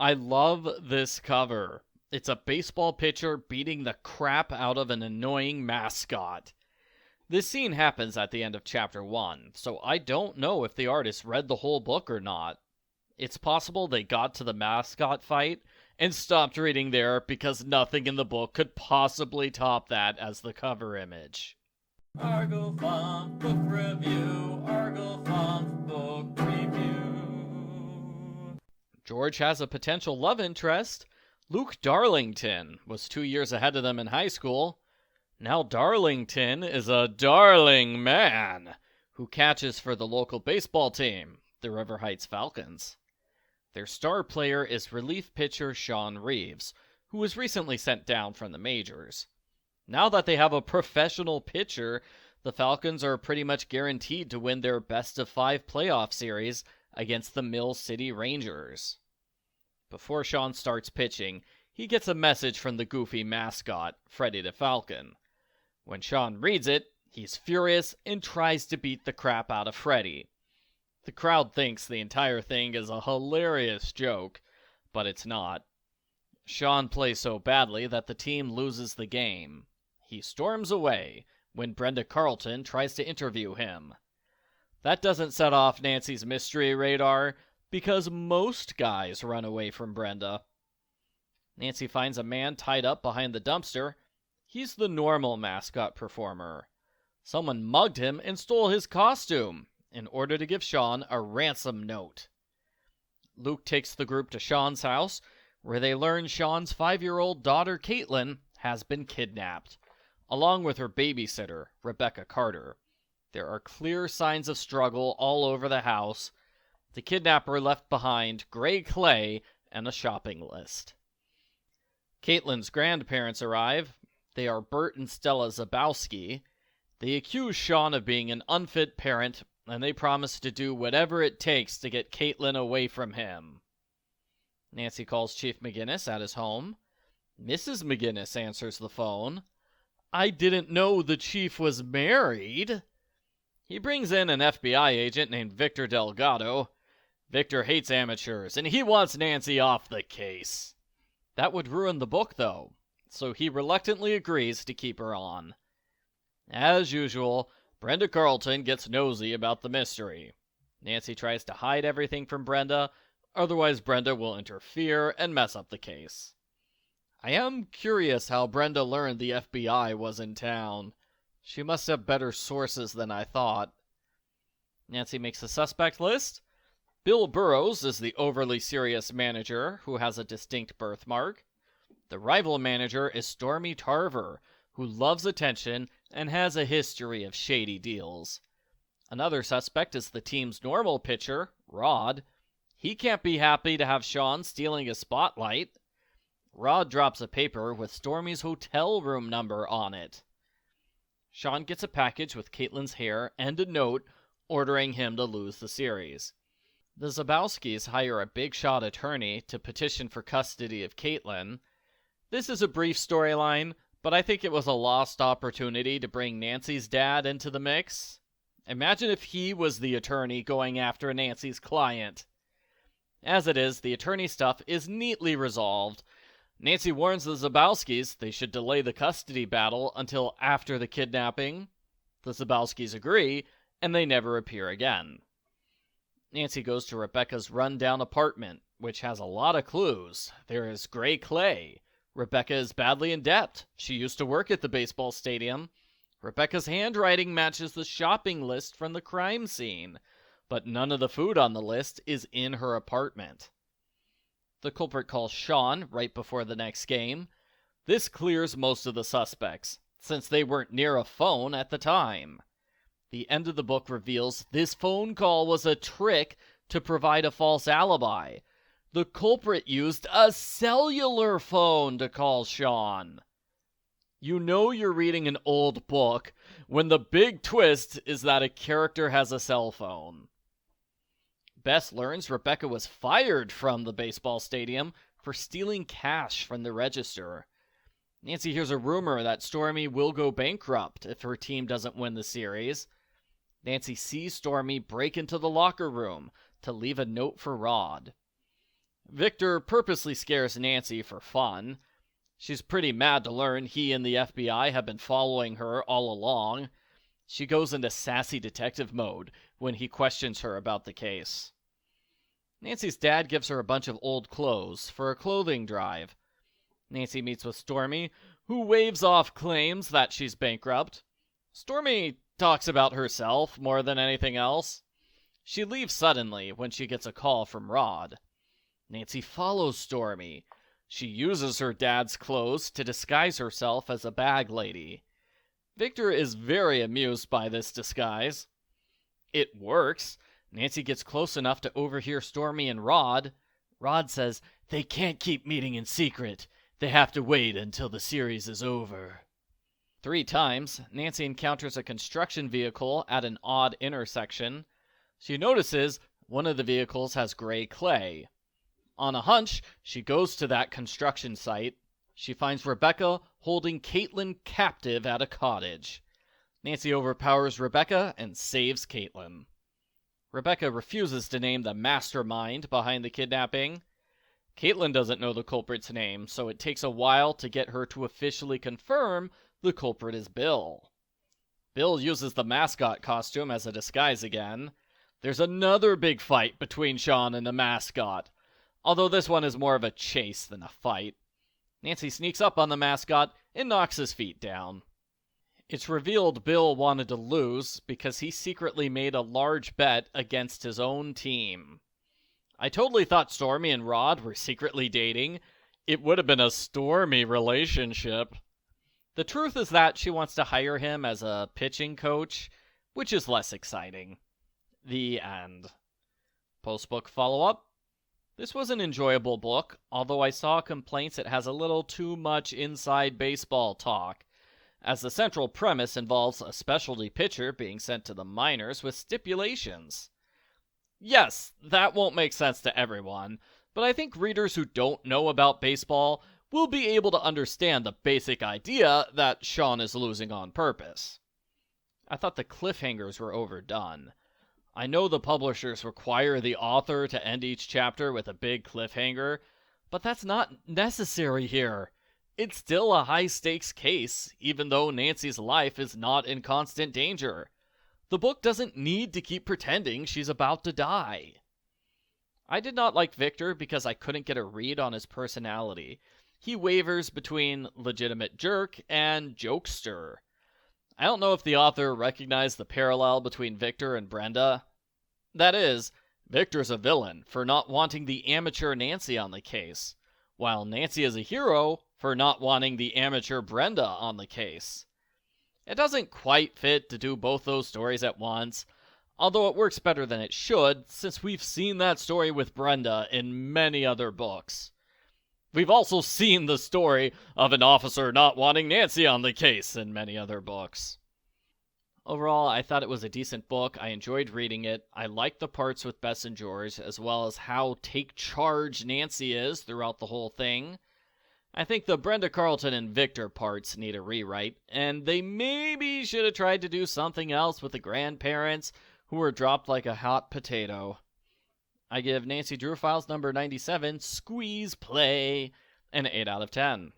I love this cover. It's a baseball pitcher beating the crap out of an annoying mascot. This scene happens at the end of chapter 1, so I don't know if the artist read the whole book or not. It's possible they got to the mascot fight and stopped reading there because nothing in the book could possibly top that as the cover image. Argo Funk Book Review, Argo Funk Book Review. George has a potential love interest. Luke Darlington was 2 years ahead of them in high school. Now Darlington is a darling man who catches for the local baseball team, the River Heights Falcons. Their star player is relief pitcher Sean Reeves, who was recently sent down from the majors. Now that they have a professional pitcher, the Falcons are pretty much guaranteed to win their best-of-5 playoff series against the Mill City Rangers. Before Sean starts pitching, he gets a message from the goofy mascot, Freddy the Falcon. When Sean reads it, he's furious and tries to beat the crap out of Freddy. The crowd thinks the entire thing is a hilarious joke, but it's not. Sean plays so badly that the team loses the game. He storms away when Brenda Carlton tries to interview him. That doesn't set off Nancy's mystery radar because most guys run away from Brenda. Nancy finds a man tied up behind the dumpster. He's the normal mascot performer. Someone mugged him and stole his costume in order to give Sean a ransom note. Luke takes the group to Sean's house, where they learn Sean's 5-year-old daughter Caitlin has been kidnapped, along with her babysitter, Rebecca Carter. There are clear signs of struggle all over the house. The kidnapper left behind gray clay and a shopping list. Caitlin's grandparents arrive. They are Bert and Stella Zabowski. They accuse Sean of being an unfit parent, and they promise to do whatever it takes to get Caitlin away from him. Nancy calls Chief McGinnis at his home. Mrs. McGinnis answers the phone. "I didn't know the chief was married." He brings in an FBI agent named Victor Delgado. Victor hates amateurs, and he wants Nancy off the case. That would ruin the book, though, so he reluctantly agrees to keep her on. As usual, Brenda Carlton gets nosy about the mystery. Nancy tries to hide everything from Brenda, otherwise Brenda will interfere and mess up the case. I am curious how Brenda learned the FBI was in town. She must have better sources than I thought. Nancy makes a suspect list. Bill Burrows is the overly serious manager who has a distinct birthmark. The rival manager is Stormy Tarver, who loves attention and has a history of shady deals. Another suspect is the team's normal pitcher, Rod. He can't be happy to have Sean stealing his spotlight. Rod drops a paper with Stormy's hotel room number on it. Sean gets a package with Caitlin's hair and a note ordering him to lose the series. The Zabowskis hire a big-shot attorney to petition for custody of Caitlin. This is a brief storyline, but I think it was a lost opportunity to bring Nancy's dad into the mix. Imagine if he was the attorney going after Nancy's client. As it is, the attorney stuff is neatly resolved. Nancy warns the Zabowskis they should delay the custody battle until after the kidnapping. The Zabowskis agree, and they never appear again. Nancy goes to Rebecca's run-down apartment, which has a lot of clues. There is gray clay. Rebecca is badly in debt. She used to work at the baseball stadium. Rebecca's handwriting matches the shopping list from the crime scene, but none of the food on the list is in her apartment. The culprit calls Sean right before the next game. This clears most of the suspects, since they weren't near a phone at the time. The end of the book reveals this phone call was a trick to provide a false alibi. The culprit used a cellular phone to call Sean. You know you're reading an old book when the big twist is that a character has a cell phone. Bess learns Rebecca was fired from the baseball stadium for stealing cash from the register. Nancy hears a rumor that Stormy will go bankrupt if her team doesn't win the series. Nancy sees Stormy break into the locker room to leave a note for Rod. Victor purposely scares Nancy for fun. She's pretty mad to learn he and the FBI have been following her all along. She goes into sassy detective mode when he questions her about the case. Nancy's dad gives her a bunch of old clothes for a clothing drive. Nancy meets with Stormy, who waves off claims that she's bankrupt. Stormy talks about herself more than anything else. She leaves suddenly when she gets a call from Rod. Nancy follows Stormy. She uses her dad's clothes to disguise herself as a bag lady. Victor is very amused by this disguise. It works. Nancy gets close enough to overhear Stormy and Rod. Rod says they can't keep meeting in secret. They have to wait until the series is over. 3 times, Nancy encounters a construction vehicle at an odd intersection. She notices one of the vehicles has gray clay. On a hunch, she goes to that construction site. She finds Rebecca holding Caitlin captive at a cottage. Nancy overpowers Rebecca and saves Caitlin. Rebecca refuses to name the mastermind behind the kidnapping. Caitlin doesn't know the culprit's name, so it takes a while to get her to officially confirm the culprit is Bill. Bill uses the mascot costume as a disguise again. There's another big fight between Sean and the mascot, although this one is more of a chase than a fight. Nancy sneaks up on the mascot and knocks his feet down. It's revealed Bill wanted to lose because he secretly made a large bet against his own team. I totally thought Stormy and Rod were secretly dating. It would have been a stormy relationship. The truth is that she wants to hire him as a pitching coach, which is less exciting. The end. Post-book follow-up. This was an enjoyable book, although I saw complaints it has a little too much inside baseball talk, as the central premise involves a specialty pitcher being sent to the minors with stipulations. Yes, that won't make sense to everyone, but I think readers who don't know about baseball will be able to understand the basic idea that Sean is losing on purpose. I thought the cliffhangers were overdone. I know the publishers require the author to end each chapter with a big cliffhanger, but that's not necessary here. It's still a high-stakes case, even though Nancy's life is not in constant danger. The book doesn't need to keep pretending she's about to die. I did not like Victor because I couldn't get a read on his personality. He wavers between legitimate jerk and jokester. I don't know if the author recognized the parallel between Victor and Brenda. That is, Victor's a villain for not wanting the amateur Nancy on the case, while Nancy is a hero for not wanting the amateur Brenda on the case. It doesn't quite fit to do both those stories at once, although it works better than it should, since we've seen that story with Brenda in many other books. We've also seen the story of an officer not wanting Nancy on the case in many other books. Overall, I thought it was a decent book. I enjoyed reading it. I liked the parts with Bess and George, as well as how take charge Nancy is throughout the whole thing. I think the Brenda Carlton and Victor parts need a rewrite, and they maybe should have tried to do something else with the grandparents who were dropped like a hot potato. I give Nancy Drew Files number 97, Squeeze Play, an 8 out of 10.